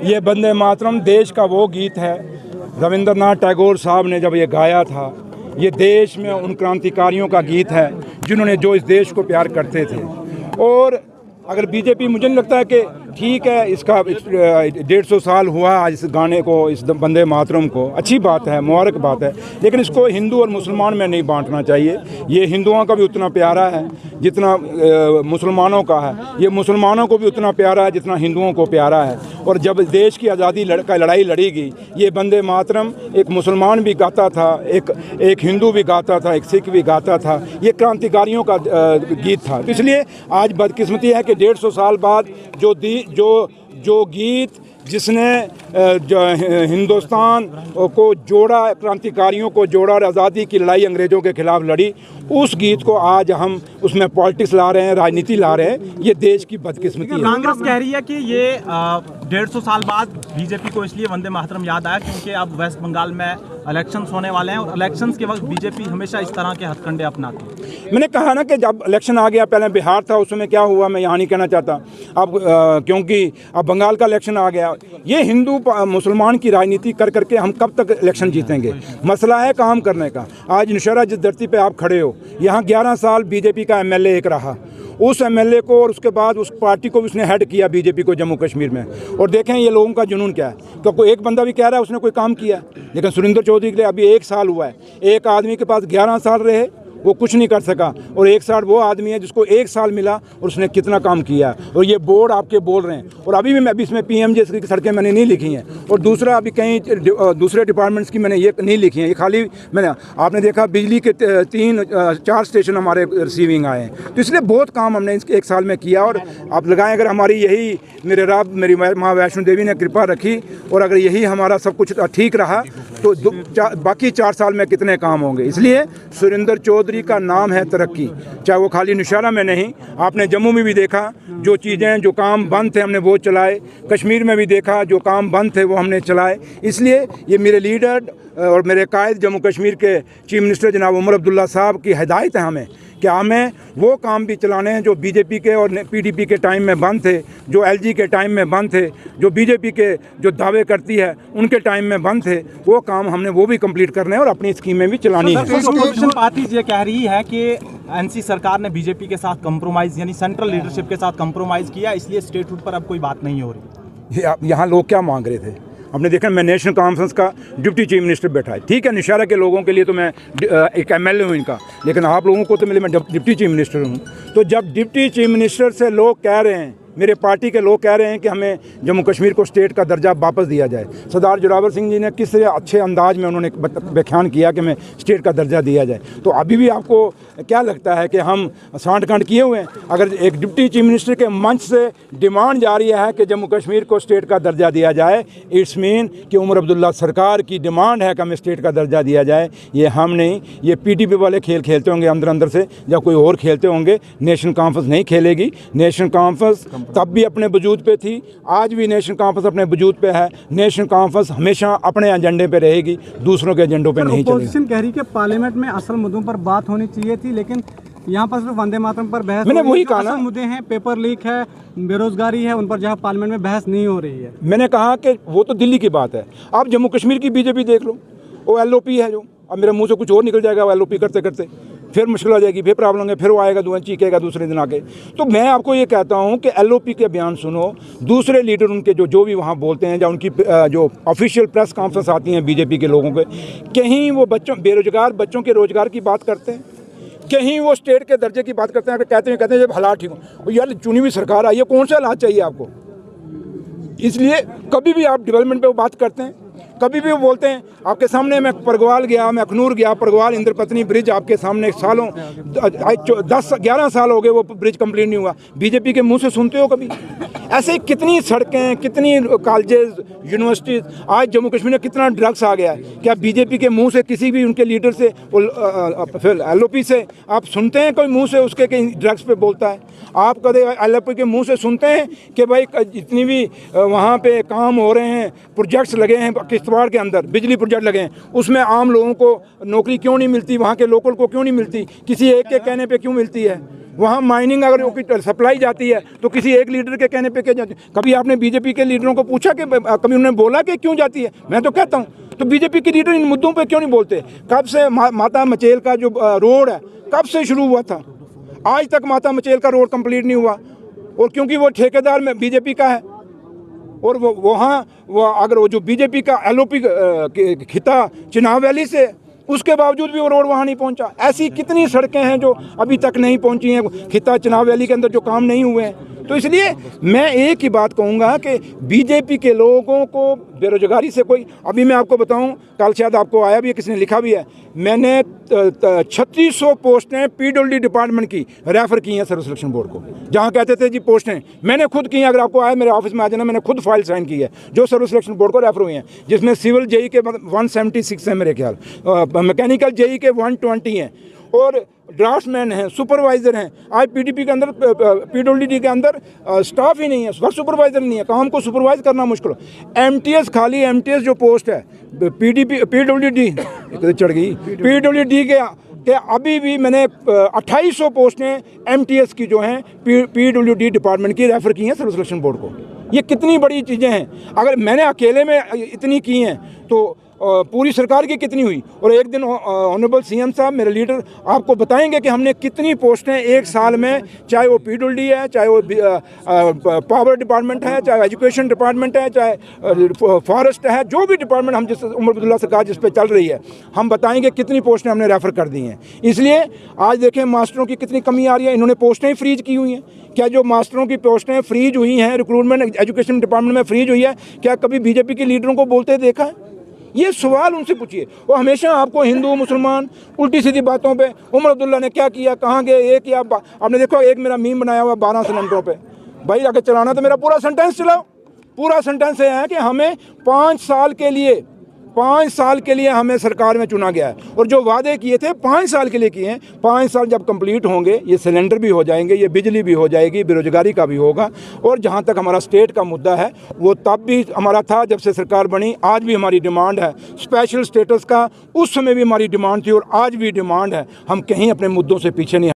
ये वंदे मातरम देश का वो गीत है, रविंद्रनाथ टैगोर साहब ने जब ये गाया था, ये देश में उन क्रांतिकारियों का गीत है जिन्होंने जो इस देश को प्यार करते थे। और अगर बीजेपी, मुझे नहीं लगता है कि ठीक है, इसका 150 साल हुआ आज इस गाने को, इस वंदे मातरम को, अच्छी बात है, मुबारक बात है, लेकिन इसको हिंदू और मुसलमान में नहीं बांटना चाहिए। ये हिंदुओं का भी उतना प्यारा है जितना मुसलमानों का है, ये मुसलमानों को भी उतना प्यारा है जितना हिंदुओं को प्यारा है। और जब देश की आज़ादी का लड़ाई लड़ी गई, ये वंदे मातरम एक मुसलमान भी गाता था, एक हिंदू भी गाता था, एक सिख भी गाता था, ये क्रांतिकारियों का गीत था। तो इसलिए आज बदकिस्मती है कि 150 साल बाद जो गीत जिसने हिंदुस्तान को जोड़ा, क्रांतिकारियों को जोड़ा और आज़ादी की लड़ाई अंग्रेज़ों के खिलाफ लड़ी, उस गीत को आज हम उसमें पॉलिटिक्स ला रहे हैं, राजनीति ला रहे हैं। ये देश की बदकिस्मती है। कांग्रेस कह रही है कि ये 150 साल बाद बीजेपी को इसलिए वंदे मातरम याद आया क्योंकि अब वेस्ट बंगाल में इलेक्शंस होने वाले हैं और इलेक्शंस के वक्त बीजेपी हमेशा इस तरह के हथकंडे अपनाती है। मैंने कहा ना कि जब इलेक्शन आ गया, पहले बिहार था, उसमें क्या हुआ मैं यहाँ नहीं कहना चाहता, अब क्योंकि अब बंगाल का इलेक्शन आ गया। ये हिंदू मुसलमान की राजनीति कर करके हम कब तक इलेक्शन जीतेंगे? मसला है काम करने का। आज नौशहरा जिस धरती पे आप खड़े हो, यहाँ 11 साल बीजेपी का एमएलए एक रहा, उस एमएलए को और उसके बाद उस पार्टी को भी उसने हेड किया बीजेपी को जम्मू कश्मीर में। और देखें ये लोगों का जुनून क्या है, क्योंकि एक बंदा भी कह रहा है उसने कोई काम किया, लेकिन सुरेंद्र चौधरी के लिए अभी 1 साल हुआ है। एक आदमी के पास 11 साल रहे, वो कुछ नहीं कर सका, और 1 साल वो आदमी है जिसको 1 साल मिला और उसने कितना काम किया। और ये बोर्ड आपके बोल रहे हैं, और अभी भी अभी इसमें पीएमजे की सड़कें मैंने नहीं लिखी हैं, और दूसरा अभी कहीं दूसरे डिपार्टमेंट्स की मैंने ये नहीं लिखी हैं। ये खाली मैंने, आपने देखा बिजली के 3-4 स्टेशन हमारे रिसीविंग आए हैं। तो इसलिए बहुत काम हमने इस 1 साल में किया। और आप लगाएं, अगर हमारी यही मेरी माँ वैष्णो देवी ने कृपा रखी और अगर यही हमारा सब कुछ ठीक रहा तो बाकी 4 साल में कितने काम होंगे। इसलिए सुरेंद्र चौधरी का नाम है तरक्की, चाहे वो खाली नौशहरा में नहीं, आपने जम्मू में भी देखा जो चीज़ें, जो काम बंद थे हमने वो चलाए, कश्मीर में भी देखा जो काम बंद थे वो हमने चलाए। इसलिए ये मेरे लीडर और मेरे कायद जम्मू कश्मीर के चीफ मिनिस्टर जनाब उमर अब्दुल्ला साहब की हिदायत है हमें कि हमें वो काम भी चलाने हैं जो बीजेपी के और पीडीपी के टाइम में बंद थे, जो एलजी के टाइम में बंद थे, जो बीजेपी के जो दावे करती है उनके टाइम में बंद थे, वो काम हमने वो भी कंप्लीट करने हैं और अपनी स्कीमें भी चलानी है। अपोजिशन पार्टीज ये कह रही है कि एनसी सरकार ने बीजेपी के साथ कंप्रोमाइज़, यानी सेंट्रल लीडरशिप के साथ कंप्रोमाइज़ किया, इसलिए स्टेटहुड पर अब कोई बात नहीं हो रही। यहाँ लोग क्या मांग रहे थे? हमने देखा मैं नेशनल कॉन्फ्रेंस का डिप्टी चीफ मिनिस्टर बैठा है, ठीक है, नौशहरा के लोगों के लिए तो मैं एक एमएलए हूँ इनका, लेकिन आप लोगों को तो मैं डिप्टी चीफ मिनिस्टर हूँ। तो जब डिप्टी चीफ मिनिस्टर से लोग कह रहे हैं, मेरे पार्टी के लोग कह रहे हैं कि हमें जम्मू कश्मीर को स्टेट का दर्जा वापस दिया जाए, सरदार जोरावर सिंह जी ने किस अच्छे अंदाज में उन्होंने व्याख्यान किया कि हमें स्टेट का दर्जा दिया जाए, तो अभी भी आपको क्या लगता है कि हम सांठ-गांठ किए हुए हैं? अगर एक डिप्टी चीफ मिनिस्टर के मंच से डिमांड जारी है कि जम्मू कश्मीर को स्टेट का दर्जा दिया जाए, इट्स मीन कि उमर अब्दुल्ला सरकार की डिमांड है कि हमें स्टेट का दर्जा दिया जाए। ये हम नहीं, ये पीडीपी वाले खेल खेलते होंगे अंदर अंदर से, या कोई और खेलते होंगे। नेशनल कॉन्फ्रेंस नहीं खेलेगी। नेशनल कॉन्फ्रेंस तब भी अपने वजूद पे थी, आज भी नेशनल कॉन्फ्रेंस अपने वजूद पे है। नेशनल कॉन्फ्रेंस हमेशा अपने एजेंडे पे रहेगी, दूसरों के एजेंडों पे नहीं चलेगी। अपोजिशन कह रही है कि पार्लियामेंट में असल मुद्दों पर बात होनी चाहिए थी, लेकिन यहाँ पर सिर्फ वंदे मातरम पर बहस। मैंने वही कहा ना, मुद्दे हैं, पेपर लीक है, बेरोजगारी है, उन पर जहाँ पार्लियामेंट में बहस नहीं हो रही है। मैंने कहा कि वो तो दिल्ली की बात है, आप जम्मू कश्मीर की बीजेपी देख लो, वो एलओपी है, जो अब मेरे मुंह से कुछ और निकल जाएगा, वो एलओपी करते करते फिर मुश्किल हो जाएगी, फिर प्रॉब्लम है, फिर वो आएगा चीखेगा दूसरे दिन आके। तो मैं आपको ये कहता हूँ कि एलओपी के बयान सुनो, दूसरे लीडर उनके जो भी वहाँ बोलते हैं, या उनकी जो ऑफिशियल प्रेस कॉन्फ्रेंस आती हैं बीजेपी के लोगों के, कहीं वो बेरोजगार बच्चों के रोजगार की बात करते हैं, कहीं वो स्टेट के दर्जे की बात करते हैं, कहते हैं जब हालात ठीक हो। यार चुनी हुई सरकार आई है, कौन सा हालात चाहिए आपको? इसलिए कभी भी आप डेवलपमेंट पे बात करते हैं, कभी भी वो बोलते हैं, आपके सामने मैं परगवाल गया, मैं अखनूर गया, परगवाल इंद्रपत्नी ब्रिज आपके सामने सालों 10-11 साल हो गए वो ब्रिज कंप्लीट नहीं हुआ। बीजेपी के मुंह से सुनते हो कभी? ऐसे कितनी सड़कें, कितनी कॉलेजेस, यूनिवर्सिटीज़, आज जम्मू कश्मीर में कितना ड्रग्स आ गया है। क्या बीजेपी के मुंह से किसी भी उनके लीडर से, फिर एलओपी से आप सुनते हैं कोई मुंह से उसके कहीं ड्रग्स पे बोलता है? आप कभी एलओपी के मुंह से सुनते हैं कि भाई जितनी भी वहाँ पे काम हो रहे हैं, प्रोजेक्ट्स लगे हैं, किस बांसवाड़ के अंदर बिजली प्रोजेक्ट लगे हैं, उसमें आम लोगों को नौकरी क्यों नहीं मिलती, वहाँ के लोकल को क्यों नहीं मिलती, किसी एक के कहने पे क्यों मिलती है? वहाँ माइनिंग अगर सप्लाई जाती है तो किसी एक लीडर के कहने पे क्यों जाती है? कभी आपने बीजेपी के लीडरों को पूछा कि कभी उन्होंने बोला कि क्यों जाती है? मैं तो कहता हूँ, तो बीजेपी के लीडर इन मुद्दों पे क्यों नहीं बोलते? कब से माता मचेल का जो रोड है कब से शुरू हुआ था, आज तक माता मचेल का रोड कंप्लीट नहीं हुआ, और क्योंकि वो ठेकेदार में बीजेपी का है, और वो अगर वो जो बीजेपी का एलओपी खिता चिनाब वैली से, उसके बावजूद भी वो रोड वहाँ नहीं पहुँचा। ऐसी कितनी सड़कें हैं जो अभी तक नहीं पहुँची हैं, खिता चिनाब वैली के अंदर जो काम नहीं हुए हैं। तो इसलिए मैं एक ही बात कहूँगा कि बीजेपी के लोगों को बेरोजगारी से कोई, अभी मैं आपको बताऊँ, कल शायद आपको आया भी है, किसी ने लिखा भी है, मैंने 3600 पोस्टें पीडब्ल्यूडी डिपार्टमेंट की रेफ़र की हैं सर्विस सिलेक्शन बोर्ड को, जहाँ कहते थे जी पोस्टें मैंने खुद की हैं। अगर आपको आया मेरे ऑफिस में आ जाना, मैंने खुद फाइल साइन की है जो सर्विस सिलेक्शन बोर्ड को रेफ़र हुई हैं, जिसमें सिविल जेई के 176 हैं मेरे ख्याल, मैकेनिकल जेई के 120 हैं, और ड्राफ्ट्समैन हैं, सुपरवाइज़र हैं। आज पीडीपी के अंदर, पीडब्ल्यूडी के अंदर स्टाफ ही नहीं है, घर सुपरवाइज़र नहीं है, काम को सुपरवाइज करना मुश्किल। एमटीएस, खाली एमटीएस जो पोस्ट है पीडब्ल्यूडी चढ़ गई, पीडब्ल्यूडी के अभी भी मैंने 2800 पोस्टें एमटीएस की जो हैं पीडब्ल्यूडी डिपार्टमेंट की रेफ़र की हैं सर्विस सिलेक्शन बोर्ड को। ये कितनी बड़ी चीज़ें हैं, अगर मैंने अकेले में इतनी की हैं तो पूरी सरकार की कितनी हुई। और एक दिन ऑनरेबल सीएम साहब, मेरे लीडर, आपको बताएंगे कि हमने कितनी पोस्टें एक साल में, चाहे वो पीडब्ल्यूडी है, चाहे वो पावर डिपार्टमेंट है, चाहे एजुकेशन डिपार्टमेंट है, चाहे फॉरेस्ट है, जो भी डिपार्टमेंट हम जिस उमर अब्दुल्ला सरकार जिस पे चल रही है, हम बताएंगे कितनी पोस्टें हमने रेफ़र कर दी हैं। इसलिए आज देखें मास्टरों की कितनी कमी आ रही है, इन्होंने पोस्टें ही फ्रीज की हुई हैं। क्या जो मास्टरों की पोस्टें फ्रीज हुई हैं, रिक्रूटमेंट एजुकेशन डिपार्टमेंट में फ्रीज हुई है, क्या कभी बीजेपी के लीडरों को बोलते देखा है? ये सवाल उनसे पूछिए। वो हमेशा आपको हिंदू मुसलमान उल्टी सीधी बातों पे, उमर अब्दुल्ला ने क्या किया, कहाँ गए, ये किया। आपने देखो एक मेरा मीम बनाया हुआ 12 सिलेंडरों पे, भाई अगर चलाना तो मेरा पूरा सेंटेंस चलाओ। पूरा सेंटेंस ये है कि हमें 5 साल के लिए हमें सरकार में चुना गया है, और जो वादे किए थे 5 साल के लिए किए हैं। 5 साल जब कंप्लीट होंगे, ये सिलेंडर भी हो जाएंगे, ये बिजली भी हो जाएगी, बेरोजगारी का भी होगा। और जहाँ तक हमारा स्टेट का मुद्दा है, वो तब भी हमारा था जब से सरकार बनी, आज भी हमारी डिमांड है स्पेशल स्टेटस का। उस समय भी हमारी डिमांड थी और आज भी डिमांड है। हम कहीं अपने मुद्दों से पीछे नहीं